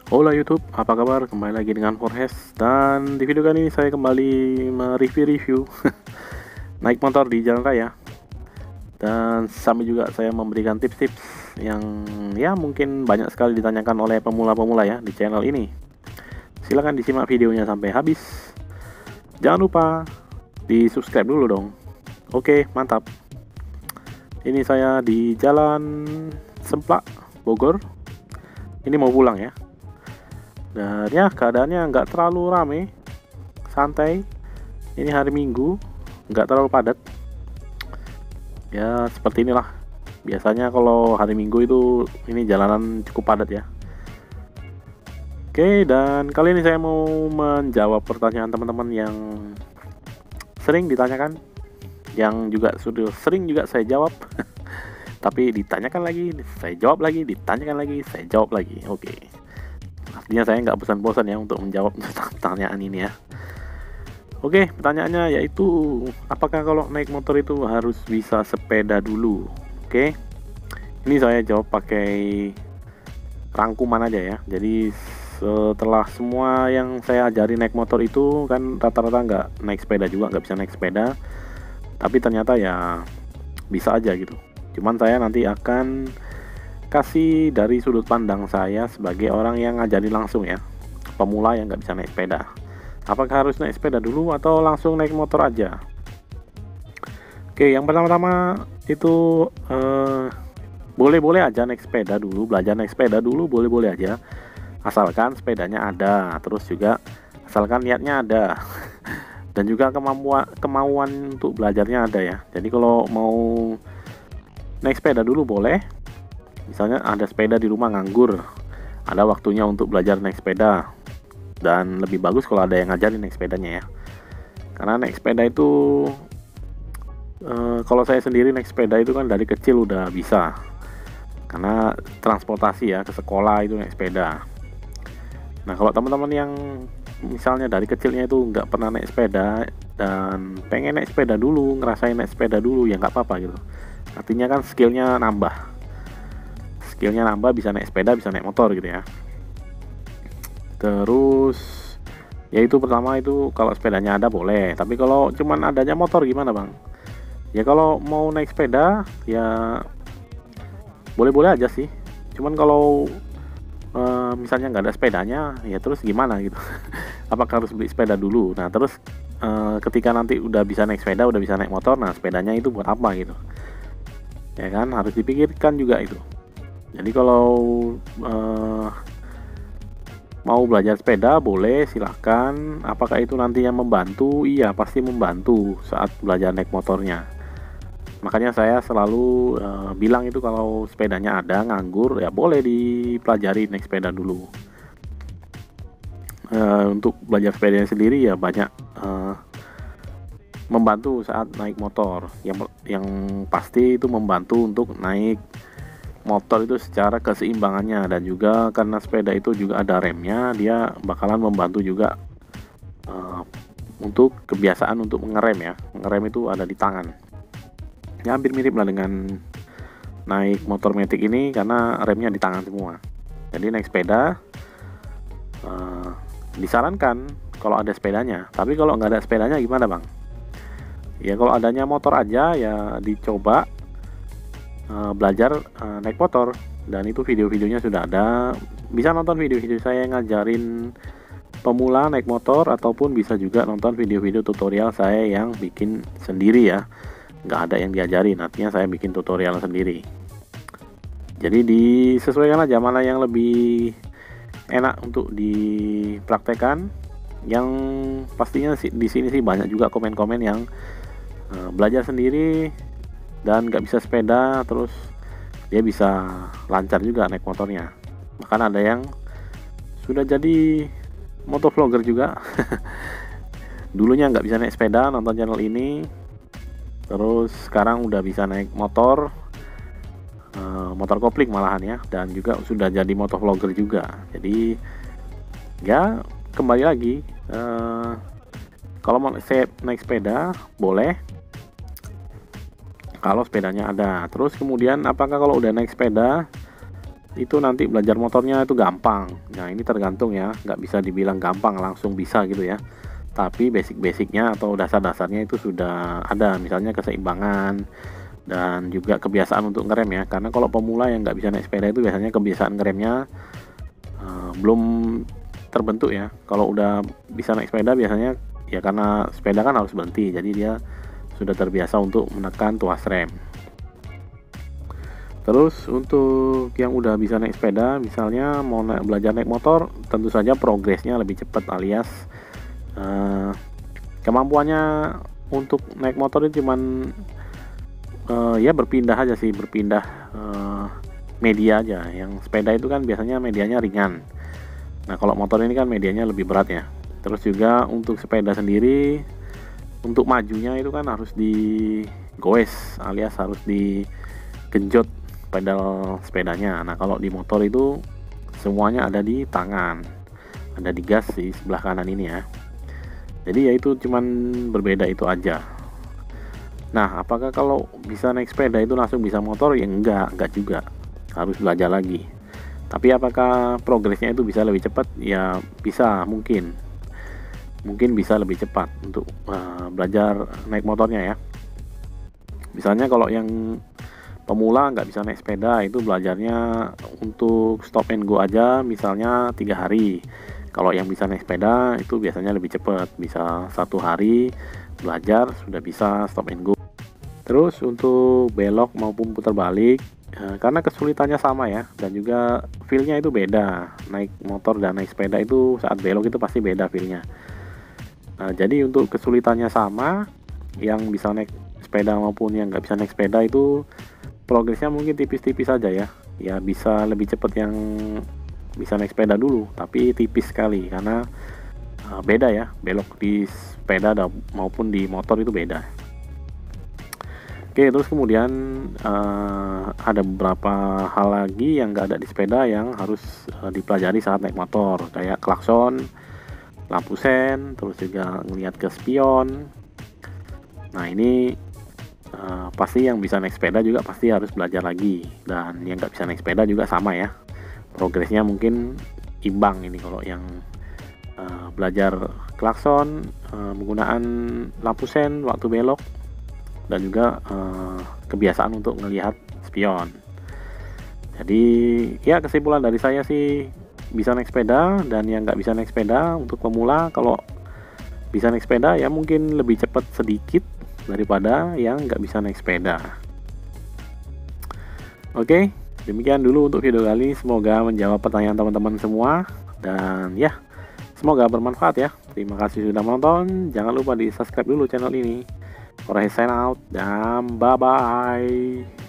Hola YouTube, apa kabar? Kembali lagi dengan Forhes. Dan di video kali ini saya kembali mereview naik motor di jalan raya. Dan sambil juga saya memberikan tips-tips yang ya mungkin banyak sekali ditanyakan oleh pemula-pemula ya di channel ini. Silahkan disimak videonya sampai habis. Jangan lupa di subscribe dulu dong. Oke, mantap. Ini saya di Jalan Semplak, Bogor. Ini mau pulang ya. Dan ya keadaannya nggak terlalu rame, santai. Ini hari Minggu, nggak terlalu padat. Ya seperti inilah. Biasanya kalau hari Minggu itu ini jalanan cukup padat ya. Oke, dan kali ini saya mau menjawab pertanyaan teman-teman yang sering ditanyakan, yang juga sudah sering juga saya jawab. Tapi ditanyakan lagi, saya jawab lagi, ditanyakan lagi, saya jawab lagi. Oke. Artinya saya nggak bosan-bosan ya untuk menjawab pertanyaan ini ya. Oke, pertanyaannya yaitu apakah kalau naik motor itu harus bisa sepeda dulu? Oke, ini saya jawab pakai rangkuman aja ya. Jadi setelah semua yang saya ajari naik motor itu kan rata-rata nggak naik sepeda juga, nggak bisa naik sepeda. Tapi ternyata ya bisa aja gitu. Cuman saya nanti akan kasih dari sudut pandang saya sebagai orang yang ngajarin langsung ya, pemula yang nggak bisa naik sepeda. Apakah harus naik sepeda dulu atau langsung naik motor aja? Oke, yang pertama-tama itu boleh-boleh aja naik sepeda dulu, belajar naik sepeda dulu boleh-boleh aja, asalkan sepedanya ada, terus juga asalkan niatnya ada dan juga kemauan untuk belajarnya ada ya. Jadi kalau mau naik sepeda dulu boleh. Misalnya ada sepeda di rumah nganggur, ada waktunya untuk belajar naik sepeda. Dan lebih bagus kalau ada yang ngajarin naik sepedanya ya. Karena naik sepeda itu kalau saya sendiri naik sepeda itu kan dari kecil udah bisa. Karena transportasi ya, ke sekolah itu naik sepeda. Nah kalau teman-teman yang misalnya dari kecilnya itu nggak pernah naik sepeda dan pengen naik sepeda dulu, ngerasain naik sepeda dulu, ya nggak apa-apa gitu. Artinya kan skillnya nambah, bisa naik sepeda, bisa naik motor gitu ya. Terus yaitu pertama itu kalau sepedanya ada boleh, tapi kalau cuman adanya motor gimana bang? Ya kalau mau naik sepeda ya boleh-boleh aja sih, cuman kalau misalnya nggak ada sepedanya ya terus gimana gitu. Apakah harus beli sepeda dulu? Nah terus ketika nanti udah bisa naik sepeda, udah bisa naik motor, nah sepedanya itu buat apa gitu ya kan, harus dipikirkan juga itu. Jadi kalau mau belajar sepeda boleh, silahkan. Apakah itu nantinya membantu? Iya pasti membantu saat belajar naik motornya. Makanya saya selalu bilang itu kalau sepedanya ada nganggur ya boleh dipelajari naik sepeda dulu. Untuk belajar sepedanya sendiri ya banyak membantu saat naik motor. Yang pasti itu membantu untuk naik motor itu secara keseimbangannya, dan juga karena sepeda itu juga ada remnya, dia bakalan membantu juga untuk kebiasaan untuk mengerem ya. Ngerem itu ada di tangan. Ya hampir mirip lah dengan naik motor metik ini karena remnya di tangan semua. Jadi naik sepeda disarankan kalau ada sepedanya. Tapi kalau nggak ada sepedanya gimana bang? Ya kalau adanya motor aja ya dicoba belajar naik motor, dan itu video-videonya sudah ada. Bisa nonton video-video saya yang ngajarin pemula naik motor, ataupun bisa juga nonton video-video tutorial saya yang bikin sendiri ya, nggak ada yang diajarin, artinya saya bikin tutorial sendiri. Jadi disesuaikan aja mana yang lebih enak untuk dipraktekkan. Yang pastinya di sini sih banyak juga komen-komen yang belajar sendiri dan nggak bisa sepeda, terus dia bisa lancar juga naik motornya. Bahkan ada yang sudah jadi motovlogger juga. Dulunya nggak bisa naik sepeda, nonton channel ini, terus sekarang udah bisa naik motor, motor kopling malahan ya, dan juga sudah jadi motovlogger juga. Jadi ya kembali lagi, kalau mau naik sepeda boleh, kalau sepedanya ada. Terus kemudian apakah kalau udah naik sepeda itu nanti belajar motornya itu gampang. Nah ini tergantung ya, nggak bisa dibilang gampang langsung bisa gitu ya, tapi basic-basicnya atau dasar-dasarnya itu sudah ada, misalnya keseimbangan dan juga kebiasaan untuk ngerem ya. Karena kalau pemula yang nggak bisa naik sepeda itu biasanya kebiasaan ngeremnya belum terbentuk ya. Kalau udah bisa naik sepeda biasanya ya karena sepeda kan harus berhenti, jadi dia sudah terbiasa untuk menekan tuas rem. Terus untuk yang udah bisa naik sepeda, misalnya mau belajar naik motor, tentu saja progresnya lebih cepat, alias kemampuannya untuk naik motor itu cuman ya berpindah aja sih, berpindah media aja. Yang sepeda itu kan biasanya medianya ringan, nah kalau motor ini kan medianya lebih berat ya. Terus juga untuk sepeda sendiri, untuk majunya itu kan harus digoes, alias harus digenjot pedal sepedanya. Nah kalau di motor itu semuanya ada di tangan, ada di gas di sebelah kanan ini ya. Jadi ya itu cuman berbeda itu aja. Nah apakah kalau bisa naik sepeda itu langsung bisa motor? Ya enggak juga, harus belajar lagi. Tapi apakah progresnya itu bisa lebih cepat? Ya bisa, mungkin bisa lebih cepat untuk belajar naik motornya ya. Misalnya kalau yang pemula nggak bisa naik sepeda, itu belajarnya untuk stop and go aja misalnya 3 hari. Kalau yang bisa naik sepeda itu biasanya lebih cepat, bisa 1 hari belajar sudah bisa stop and go. Terus untuk belok maupun putar balik, karena kesulitannya sama ya, dan juga feelnya itu beda. Naik motor dan naik sepeda itu saat belok itu pasti beda feelnya. Nah, jadi untuk kesulitannya sama, yang bisa naik sepeda maupun yang nggak bisa naik sepeda itu progresnya mungkin tipis-tipis saja ya. Ya bisa lebih cepat yang bisa naik sepeda dulu, tapi tipis sekali karena beda ya, belok di sepeda maupun di motor itu beda. Oke, terus kemudian ada beberapa hal lagi yang nggak ada di sepeda yang harus dipelajari saat naik motor, kayak klakson, lampu sen, terus juga ngelihat ke spion. Nah ini pasti yang bisa naik sepeda juga pasti harus belajar lagi, dan yang nggak bisa naik sepeda juga sama ya, progresnya mungkin imbang ini. Kalau yang belajar klakson, penggunaan lampu sen waktu belok, dan juga kebiasaan untuk melihat spion. Jadi ya kesimpulan dari saya sih, bisa naik sepeda dan yang nggak bisa naik sepeda untuk pemula, kalau bisa naik sepeda ya mungkin lebih cepat sedikit daripada yang nggak bisa naik sepeda. Oke, demikian dulu untuk video kali. Semoga menjawab pertanyaan teman-teman semua, dan ya semoga bermanfaat ya. Terima kasih sudah menonton. Jangan lupa di subscribe dulu channel ini. Sign out dan bye bye.